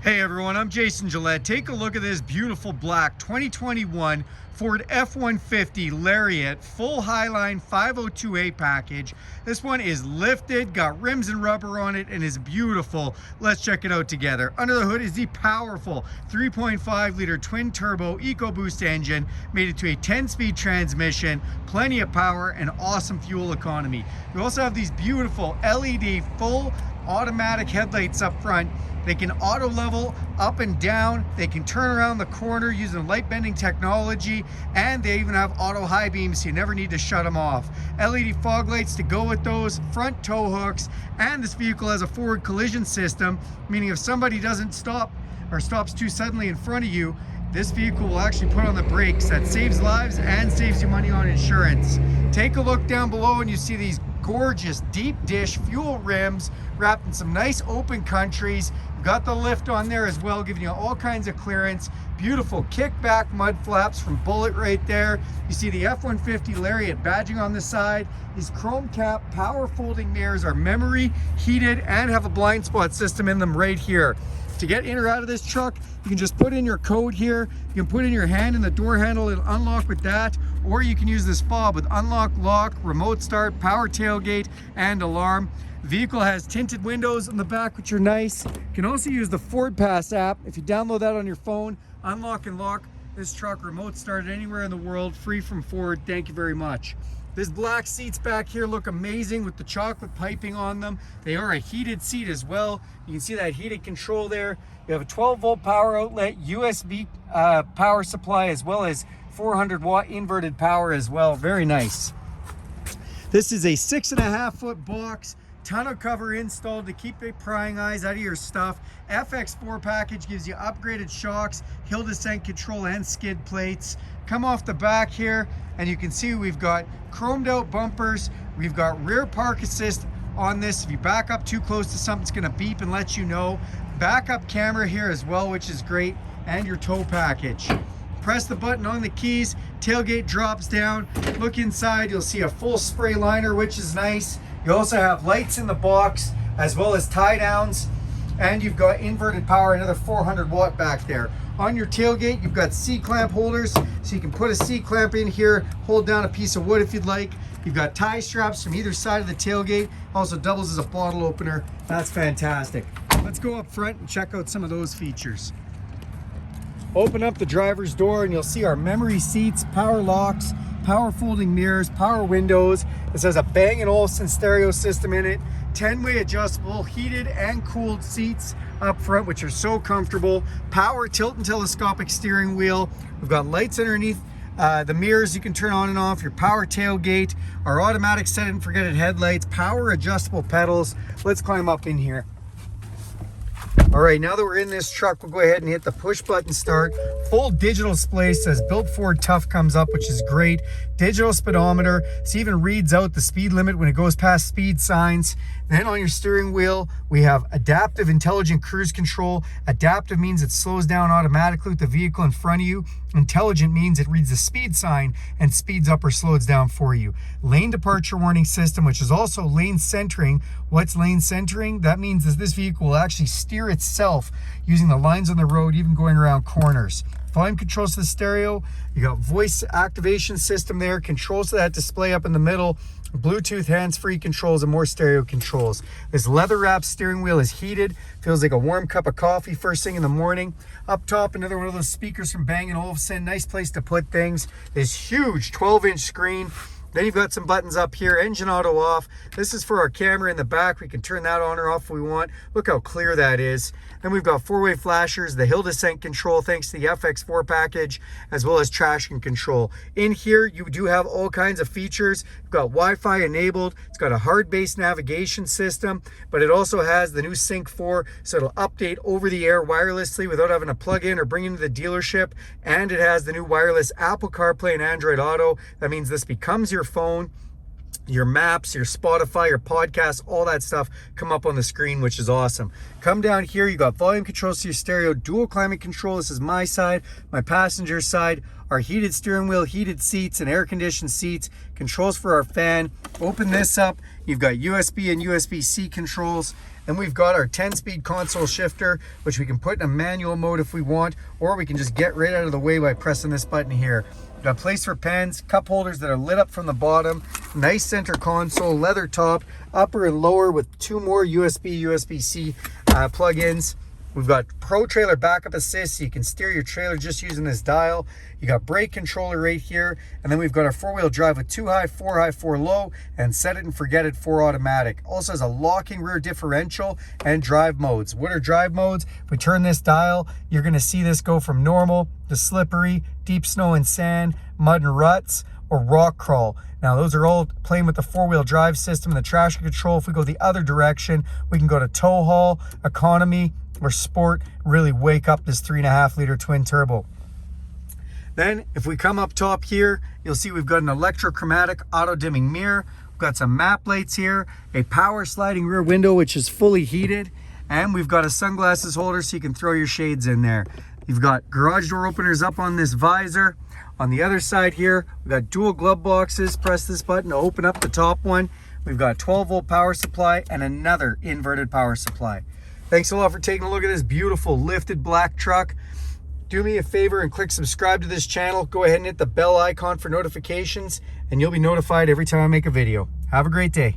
Hey everyone, I'm Jason Gillette. Take a look at this beautiful black 2021 Ford F-150 Lariat full Highline 502A package. This one is lifted, got rims and rubber on it, and is beautiful. Let's check it out together. Under the hood is the powerful 3.5 liter twin turbo EcoBoost engine, made it to a 10-speed transmission, plenty of power, and awesome fuel economy. We also have these beautiful LED full automatic headlights up front. They can auto level up and down. They can turn around the corner using light bending technology, and they even have auto high beams, so you never need to shut them off. LED fog lights to go with those, front tow hooks, and this vehicle has a forward collision system, meaning if somebody doesn't stop or stops too suddenly in front of you, this vehicle will actually put on the brakes. That saves lives and saves you money on insurance. Take a look down below and you see these gorgeous deep dish fuel rims wrapped in some nice open countries. You've got the lift on there as well, giving you all kinds of clearance. Beautiful kickback mud flaps from Bullit right there. You see the F-150 Lariat badging on the side. These chrome cap power folding mirrors are memory heated and have a blind spot system in them right here. To get in or out of this truck, you can just put in your code here. You can put in your hand in the door handle, it'll unlock with that, or you can use this fob with unlock, lock, remote start, power tailgate, and alarm. The vehicle has tinted windows in the back, which are nice. You can also use the Ford Pass app. If you download that on your phone, unlock and lock this truck, remote started anywhere in the world, free from Ford. Thank you very much. This black seats back here look amazing with the chocolate piping on them. They are a heated seat as well. You can see that heated control there. You have a 12-volt power outlet, USB power supply, as well as 400-watt inverted power as well. Very nice. This is a 6.5-foot box. Tonneau cover installed to keep the prying eyes out of your stuff. FX4 package gives you upgraded shocks, hill descent control, and skid plates. Come off the back here and you can see we've got chromed out bumpers. We've got rear park assist on this. If you back up too close to something, it's going to beep and let you know. Backup camera here as well, which is great, and your tow package. Press the button on the keys, tailgate drops down. Look inside, you'll see a full spray liner, which is nice. You also have lights in the box as well as tie downs, and you've got inverted power, another 400 watt back there. On your tailgate, you've got C-clamp holders, so you can put a C-clamp in here, hold down a piece of wood if you'd like. You've got tie straps from either side of the tailgate, also doubles as a bottle opener. That's fantastic. Let's go up front and check out some of those features. Open up the driver's door and you'll see our memory seats, power locks, power folding mirrors, power windows. This has a Bang & Olufsen stereo system in it, 10-way adjustable, heated and cooled seats up front, which are so comfortable. Power tilt and telescopic steering wheel. We've got lights underneath the mirrors you can turn on and off, your power tailgate, our automatic set it and forget it headlights, power adjustable pedals. Let's climb up in here. All right, now that we're in this truck, we'll go ahead and hit the push button start. Full digital display says Built Ford Tough comes up, which is great. Digital speedometer. This even reads out the speed limit when it goes past speed signs. Then on your steering wheel, we have adaptive intelligent cruise control. Adaptive means it slows down automatically with the vehicle in front of you. Intelligent means it reads the speed sign and speeds up or slows down for you. Lane departure warning system, which is also lane centering. What's lane centering? That means that this vehicle will actually steer itself using the lines on the road, even going around corners. Volume controls to the stereo. You got voice activation system there, controls to that display up in the middle, Bluetooth hands-free controls, and more stereo controls. This leather-wrapped steering wheel is heated, feels like a warm cup of coffee first thing in the morning. Up top, another one of those speakers from Bang & Olufsen, nice place to put things. This huge 12-inch screen. Then you've got some buttons up here, engine auto off. This is for our camera in the back. We can turn that on or off if we want. Look how clear that is. Then we've got four-way flashers, the hill descent control thanks to the FX4 package, as well as traction control. In here, you do have all kinds of features. You've got Wi-Fi enabled. It's got a hard-based navigation system, but it also has the new Sync 4, so it'll update over the air wirelessly without having to plug in or bring into the dealership. And it has the new wireless Apple CarPlay and Android Auto. That means this becomes your phone. your maps, your Spotify, your podcasts, all that stuff come up on the screen, which is awesome. Come down here, you got volume controls to your stereo, dual climate control. This is my side, my passenger side, our heated steering wheel, heated seats, and air-conditioned seats, controls for our fan. Open this up, you've got USB and USB-C controls, and we've got our 10-speed console shifter, which we can put in a manual mode if we want, or we can just get right out of the way by pressing this button here. Got place for pens, cup holders that are lit up from the bottom, nice center console, leather top, upper and lower with 2 more USB-C plug-ins. We've got Pro Trailer Backup Assist, so you can steer your trailer just using this dial. You got brake controller right here, and then we've got our 4-wheel drive with 2 high, 4 low, and set it and forget it 4 automatic. Also has a locking rear differential and drive modes. What are drive modes? If we turn this dial, you're gonna see this go from normal to slippery, deep snow and sand, mud and ruts, or rock crawl. Now those are all playing with the 4-wheel drive system and the traction control. If we go the other direction, we can go to tow haul, economy, or sport, really wake up this 3.5 liter twin turbo. Then if we come up top here, you'll see we've got an electrochromatic auto dimming mirror. We've got some map lights here, a power sliding rear window, which is fully heated. And we've got a sunglasses holder so you can throw your shades in there. You've got garage door openers up on this visor. On the other side here, we've got dual glove boxes. Press this button to open up the top one. We've got 12-volt power supply and another inverted power supply. Thanks a lot for taking a look at this beautiful lifted black truck. Do me a favor and click subscribe to this channel. Go ahead and hit the bell icon for notifications, and you'll be notified every time I make a video. Have a great day.